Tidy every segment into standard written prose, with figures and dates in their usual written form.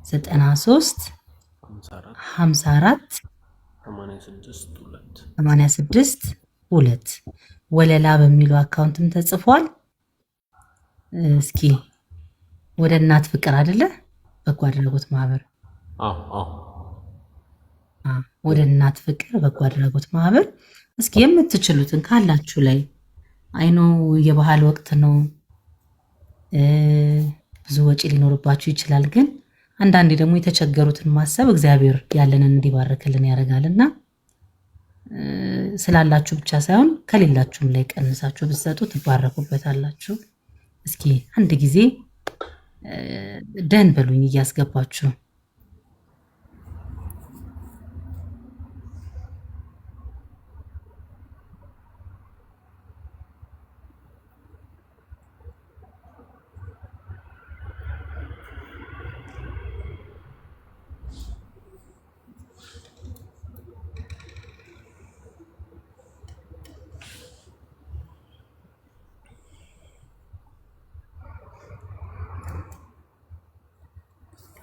93 54 86 2 ወለላ በሚለው አካውንትም ተጽፏል። እስኪ ወደ እናት ፍቅር አይደለ በጎ አድራጎት ማህበር ወደ እናት ፍቅር በጎ አድራጎት ማህበር እስኪ የምትችሉትን ካላችሁ ላይ አይኖ የባህል ወቅት ነው፣ ብዙ ወጪ ሊኖርባችሁ ይችላል። ግን አንዳንዴ ደግሞ የተቸገሩትን ማሰብ እግዚአብሔር ያለንን እንዲባርክልን ያደርጋልና ስላላችሁ ብቻ ሳይሆን ከሌላችሁም ላይ ቀንሳችሁ ብትሰጡ ትባረኩበታላችሁ። እስኪ አንድ ጊዜ ደን በሉኝ እያስገባችሁ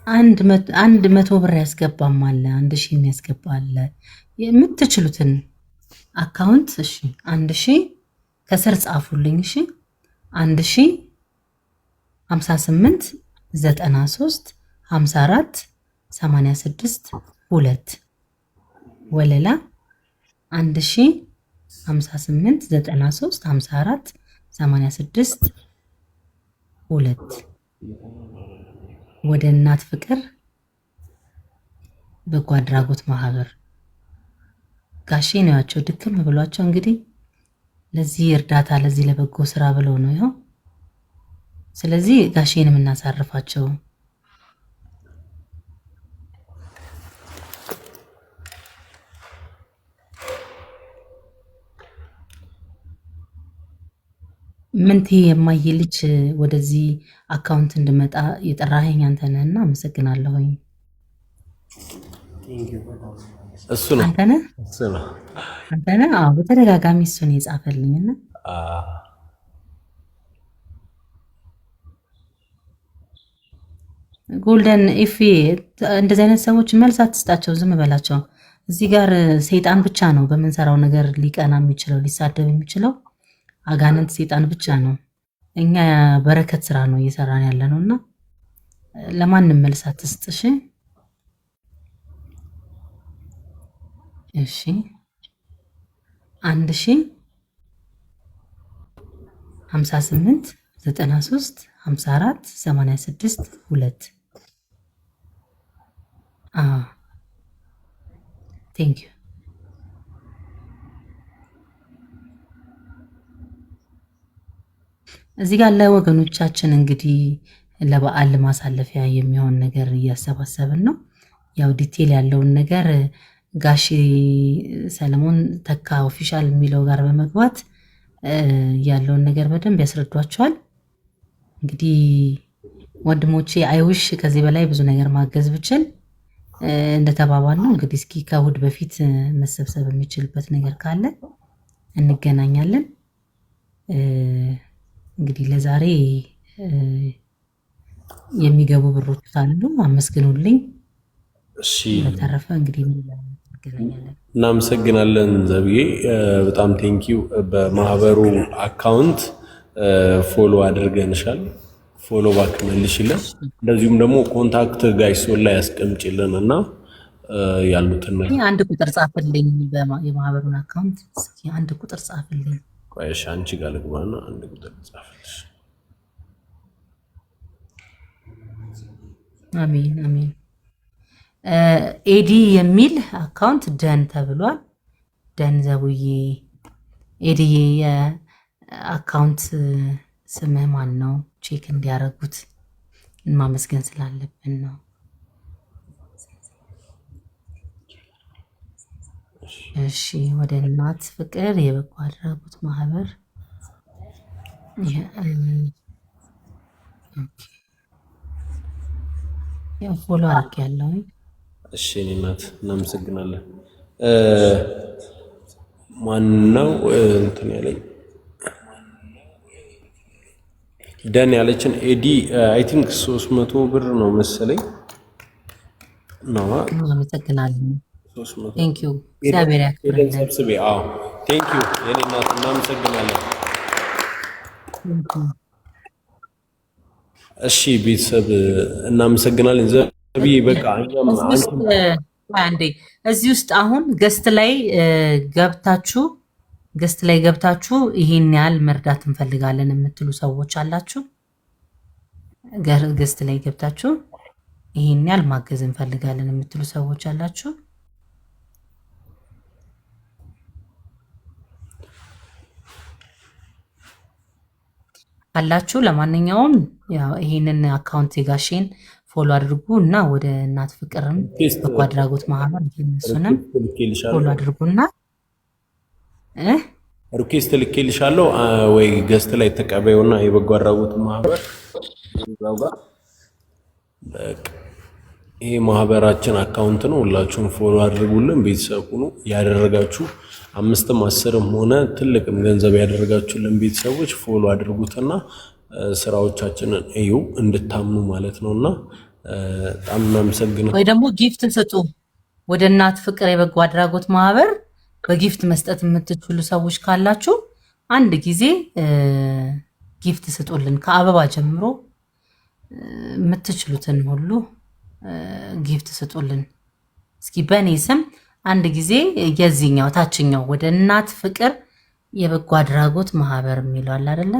አንድ 100 ብር ያስገባም አለ፣ 1000 የሚያስገባ አለ። የምትችሉትን አካውንት እሺ 1000 ከስር ጻፉልኝ። እሺ 1000 58 93 54 86 2 ወለላ 1000 58 93 54 86 2 ወደ እናት ፍቅር በጎ አድራጎት ማህበር ጋሼ ነው ያቸው ድክም ብሏቸው እንግዲህ ለዚህ እርዳታ ለዚህ ለበጎ ስራ ብለው ነው ይኸው። ስለዚህ ጋሼንም እናሳርፋቸው። ምንቴ የማየ ልጅ ወደዚህ አካውንት እንድመጣ የጠራኸኝ አንተ ነህና አመሰግናለሁኝ። እሱ ነው አንተ ነህ? አዎ በተደጋጋሚ እሱን የጻፈልኝና ጎልደን ኢፌ እንደዚህ አይነት ሰዎች መልስ አትስጣቸው፣ ዝም በላቸው። እዚህ ጋር ሰይጣን ብቻ ነው በምንሰራው ነገር ሊቀና የሚችለው ሊሳደብ የሚችለው አጋንንት ሰይጣን ብቻ ነው። እኛ በረከት ስራ ነው እየሰራን ያለ ነውና ለማንም መልስ አትስጥሽ። እሺ 1000 58 93 54 86 2 ቴንክ ዩ። እዚህ ጋር ለወገኖቻችን እንግዲህ ለበዓል ማሳለፊያ የሚሆን ነገር እያሰባሰብን ነው። ያው ዲቴል ያለውን ነገር ጋሼ ሰለሞን ተካ ኦፊሻል የሚለው ጋር በመግባት ያለውን ነገር በደንብ ያስረዷቸዋል። እንግዲህ ወንድሞቼ አይውሽ ከዚህ በላይ ብዙ ነገር ማገዝ ብችል እንደተባባል ነው። እንግዲህ እስኪ ከእሑድ በፊት መሰብሰብ የሚችልበት ነገር ካለ እንገናኛለን። እንግዲህ ለዛሬ የሚገቡ ብሮች ካሉ አመስግኑልኝ። እሺ በተረፈ እንግዲህ እንገናኛለን። እናመሰግናለን ዘብዬ በጣም ቴንኪው። በማህበሩ አካውንት ፎሎ አድርገንሻል። ፎሎ ባክ መልሽልን። እንደዚሁም ደግሞ ኮንታክት ጋይሶን ላይ ያስቀምጪልን እና ያሉትን አንድ ቁጥር ጻፍልኝ። የማህበሩን አካውንት እስኪ አንድ ቁጥር ጻፍልኝ። ቆይሽ አንቺ ጋር ልግባና አንድ ቁጥር ጻፍልሽ። አሜን አሜን። ኤዲ የሚል አካውንት ደን ተብሏል። ደን ዘቡዬ ኤዲዬ የአካውንት ስምህ ማን ነው? ቼክ እንዲያደርጉት ማመስገን ስላለብን ነው። እሺ ወደ እናት ፍቅር የበጎ አድራጎት ማህበር ያው ፎሎ አድርጌያለሁ። እሺ እናት እናመሰግናለን። ማነው እንትን ያለኝ ደን ያለችን ኤዲ አይ ቲንክ 300 ብር ነው መሰለኝ ነው። አመሰግናለሁ። 300 ቴንክ ዩ እግዚአብሔር ሄደን ያክብርልን። ሰብስቤ። አዎ ቴንክ ዩ የኔ እናት እናመሰግናለን። እሺ ቤተሰብ እናመሰግናለን። ዘብዬ በቃ እኛም አንዴ እዚህ ውስጥ አሁን ገስት ላይ ገብታችሁ ይሄን ያህል መርዳት እንፈልጋለን የምትሉ ሰዎች አላችሁ። ገስት ላይ ገብታችሁ ይሄን ያህል ማገዝ እንፈልጋለን የምትሉ ሰዎች አላችሁ አላችሁ። ለማንኛውም ያው ይሄንን አካውንት የጋሼን ፎሎ አድርጉ እና ወደ እናት ፍቅርም በጎ አድራጎት ማህበር እሱንም ፎሎ አድርጉና ሪኩዌስት ልኬልሻለሁ ወይ ገስት ላይ ተቀበዩና የበጎ አድራጎት ማህበር እዛው ጋር በቃ ይሄ ማህበራችን አካውንት ነው። ሁላችሁም ፎሎ አድርጉልን፣ ቤተሰብ ሁኑ። ያደረጋችሁ 5ም 10ም ሆነ ትልቅም ገንዘብ ያደረጋችሁልን ቤተሰቦች ፎሎ አድርጉትና ስራዎቻችንን እዩ እንድታምኑ ማለት ነውና በጣም እናመሰግናለን። ወይ ደግሞ ጊፍት ስጡ። ወደ እናት ፍቅር የበጎ አድራጎት ማህበር በጊፍት መስጠት የምትችሉ ሰዎች ካላችሁ አንድ ጊዜ ጊፍት ስጡልን። ከአበባ ጀምሮ የምትችሉትን ሁሉ ጊፍት ስጡልን። እስኪ በእኔ ስም አንድ ጊዜ የዚህኛው ታችኛው ወደ እናት ፍቅር የበጎ አድራጎት ማህበር የሚለው አለ አይደለ?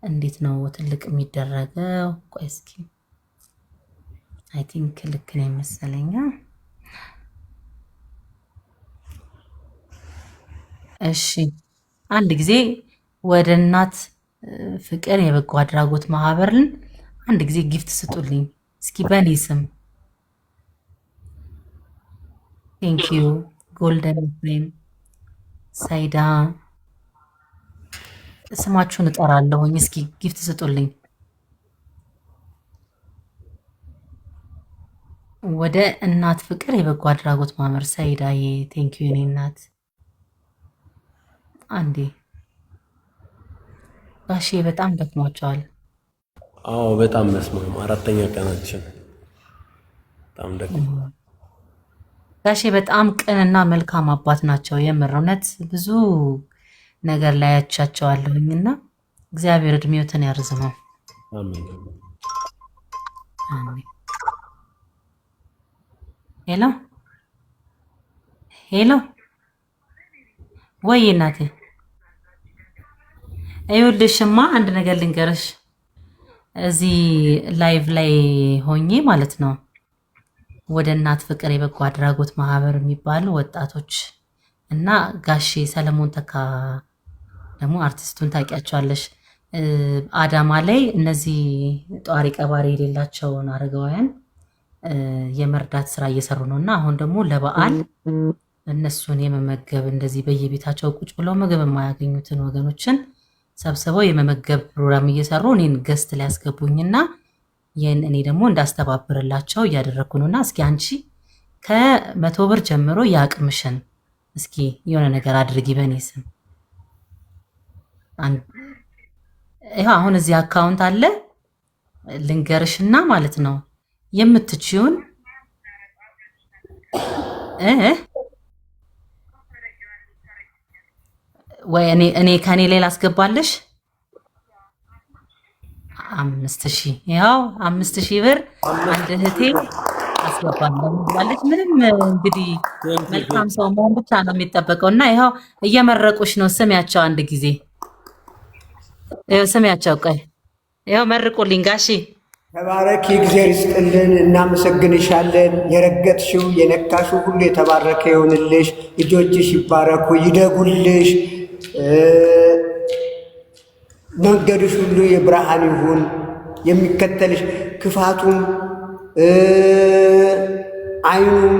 እንዴት ነው ትልቅ የሚደረገው? ቆይ እስኪ አይ ቲንክ ልክ ነው መሰለኝ። እሺ አንድ ጊዜ ወደ እናት ፍቅር የበጎ አድራጎት ማህበርን አንድ ጊዜ ጊፍት ስጡልኝ እስኪ በእኔ ስም። ቴንክ ዩ ጎልደን ፍሬም ሳይዳ ስማችሁን እጠራለሁኝ። እስኪ ጊፍት ስጡልኝ ወደ እናት ፍቅር የበጎ አድራጎት ማህበር ሳይዳዬ። ቴንክ ዩ የኔ እናት። አንዴ ጋሼ በጣም ደክሟቸዋል። አዎ በጣም መስማም 4ኛ ቀናችን በጣም ደክሞ ጋሼ በጣም ቅንና መልካም አባት ናቸው። የምር እውነት ብዙ ነገር ላይ ያቻቸዋለሁኝና እግዚአብሔር እድሜዎትን ያርዝመው። አሜን። አሜን። ሄሎ ሄሎ፣ ወይ እናቴ ይኸውልሽማ አንድ ነገር ልንገርሽ። እዚህ ላይቭ ላይ ሆኜ ማለት ነው ወደ እናት ፍቅር የበጎ አድራጎት ማህበር የሚባሉ ወጣቶች እና ጋሼ ሰለሞን ተካ ደግሞ አርቲስቱን ታውቂያቸዋለሽ። አዳማ ላይ እነዚህ ጧሪ ቀባሪ የሌላቸውን አረጋውያን የመርዳት ስራ እየሰሩ ነው እና አሁን ደግሞ ለበዓል እነሱን የመመገብ እንደዚህ በየቤታቸው ቁጭ ብለው ምግብ የማያገኙትን ወገኖችን ሰብስበው የመመገብ ፕሮግራም እየሰሩ እኔን ገስት ላይ ያስገቡኝና ይህን እኔ ደግሞ እንዳስተባብርላቸው እያደረግኩ ነውና እስኪ አንቺ ከ100 ብር ጀምሮ የአቅምሽን እስኪ የሆነ ነገር አድርጊ በእኔ ስም። ይኸው አሁን እዚህ አካውንት አለ ልንገርሽና ማለት ነው የምትችይውን ወይ እኔ ከኔ ላይ ላስገባለሽ 5000 ያው 5000 ብር አንድ እህቴ አስገባለሁ ብላለች። ምንም እንግዲህ መልካም ሰው መሆን ብቻ ነው የሚጠበቀው እና ይኸው እየመረቁሽ ነው። ስሚያቸው አንድ ጊዜ ይኸው ስሚያቸው። ቆይ ይኸው መርቁልኝ ጋሺ። ተባረኪ፣ እግዚአብሔር ይስጥልን፣ እናመሰግንሻለን። የረገጥሽው የነካሽው ሁሉ የተባረከ ይሆንልሽ። ልጆችሽ ይባረኩ፣ ይደጉልሽ። መንገድሽ ሁሉ የብርሃን ይሁን። የሚከተልሽ ክፋቱም አይኑም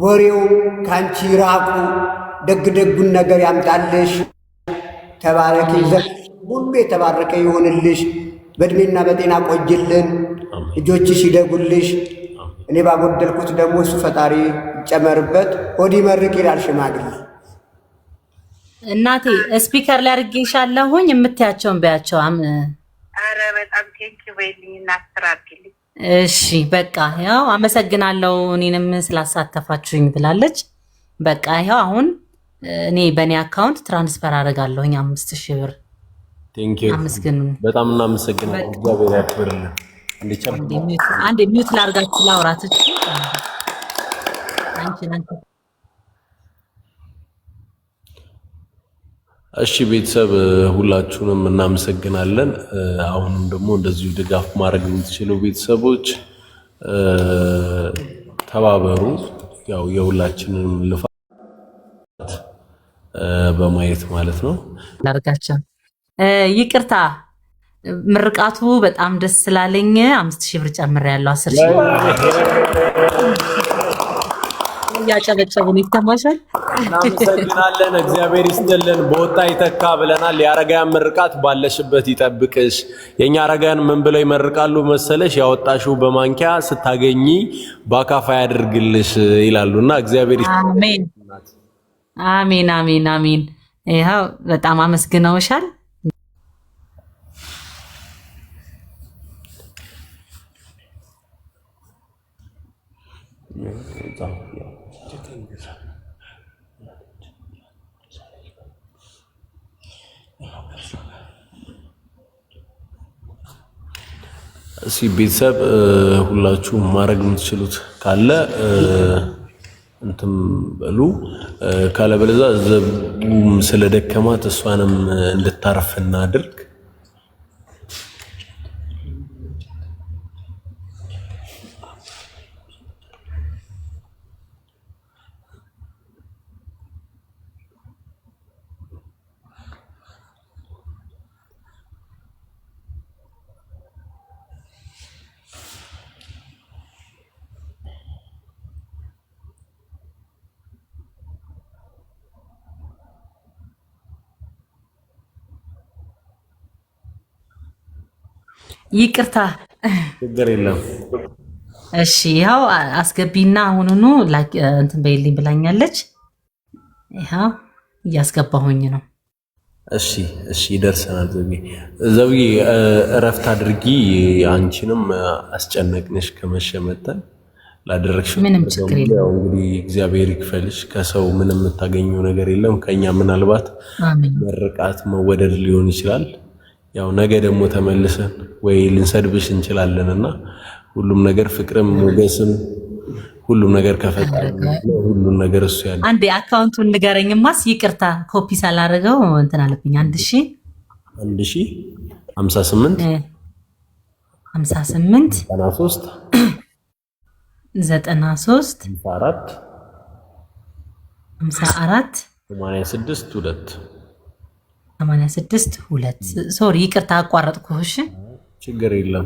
ወሬው ካንቺ ራቁ። ደግ ደጉን ነገር ያምጣልሽ። ተባረኪ፣ ሁሉ የተባረከ ይሆንልሽ። በእድሜና በጤና ቆይልን። ልጆችሽ ይደጉልሽ። እኔ ባጎደልኩት ደግሞ እሱ ፈጣሪ ይጨመርበት። ሆድ ይመርቅ ይላል ሽማግሌ። እናቴ ስፒከር ላይ አድርጌሻለሁኝ። የምትያቸውን በያቸው። አረ በጣም ቴንኪ በይልኝ እና አስር አድርጊልኝ። እሺ በቃ ያው አመሰግናለሁ እኔንም ስላሳተፋችሁኝ ብላለች። በቃ ያው አሁን እኔ በእኔ አካውንት ትራንስፈር አደርጋለሁኝ 5000 ብር። ቴንኪው አመስግኑን። በጣም እናመሰግናለን። እግዚአብሔር ያክብርልን። አንድ ሚዩት ላድርጋችሁ ላውራትች አንቺ እሺ ቤተሰብ ሁላችሁንም እናመሰግናለን። አሁንም ደግሞ እንደዚሁ ድጋፍ ማድረግ የምትችሉ ቤተሰቦች ተባበሩ። ያው የሁላችንም ልፋት በማየት ማለት ነው። ላርጋቸው ይቅርታ ምርቃቱ በጣም ደስ ስላለኝ 5000 ብር ጨምሬያለሁ። 10000 እያጨበጨቡን ይተማሻል። እናመሰግናለን። እግዚአብሔር ይስጥልን። በወጣ ይተካ ብለናል። የአረጋውያን ምርቃት ባለሽበት ይጠብቅሽ። የኛ አረጋውያን ምን ብለው ይመርቃሉ መሰለሽ? ያወጣሽው በማንኪያ ስታገኚ በአካፋ ያድርግልሽ ይላሉና እግዚአብሔር አሜን አሜን አሜን አሜን። ይኸው በጣም አመስግነውሻል። እሺ ቤተሰብ ሁላችሁም ማድረግ የምትችሉት ካለ እንትም በሉ፣ ካለበለዚያ ዘቡም ስለደከማት እሷንም እንድታርፍ እናድርግ። ይቅርታ ችግር የለም። እሺ ያው አስገቢና አሁኑኑ እንትን በይልኝ ብላኛለች። ያው እያስገባሁኝ ነው። እሺ እሺ ይደርሰናል። ዘብዬ እረፍት አድርጊ። አንቺንም አስጨነቅንሽ ከመሸመተን ላደረግሽው ምንም ችግር የለም። እንግዲህ እግዚአብሔር ይክፈልሽ። ከሰው ምንም የምታገኘው ነገር የለም። ከኛ ምናልባት መርቃት መወደድ ሊሆን ይችላል። ያው ነገ ደግሞ ተመልሰን ወይ ልንሰድብሽ እንችላለንና ሁሉም ነገር ፍቅርም ሞገስም ሁሉም ነገር ከፈጣሪ ሁሉም ነገር እሱ ያለ። አንዴ አካውንቱን ንገረኝማስ። ይቅርታ ኮፒ ሳላደርገው እንትን አለብኝ። 1000 58 93 54 54 86 2 ሶሪ ይቅርታ አቋረጥኩሽ። ችግር የለም።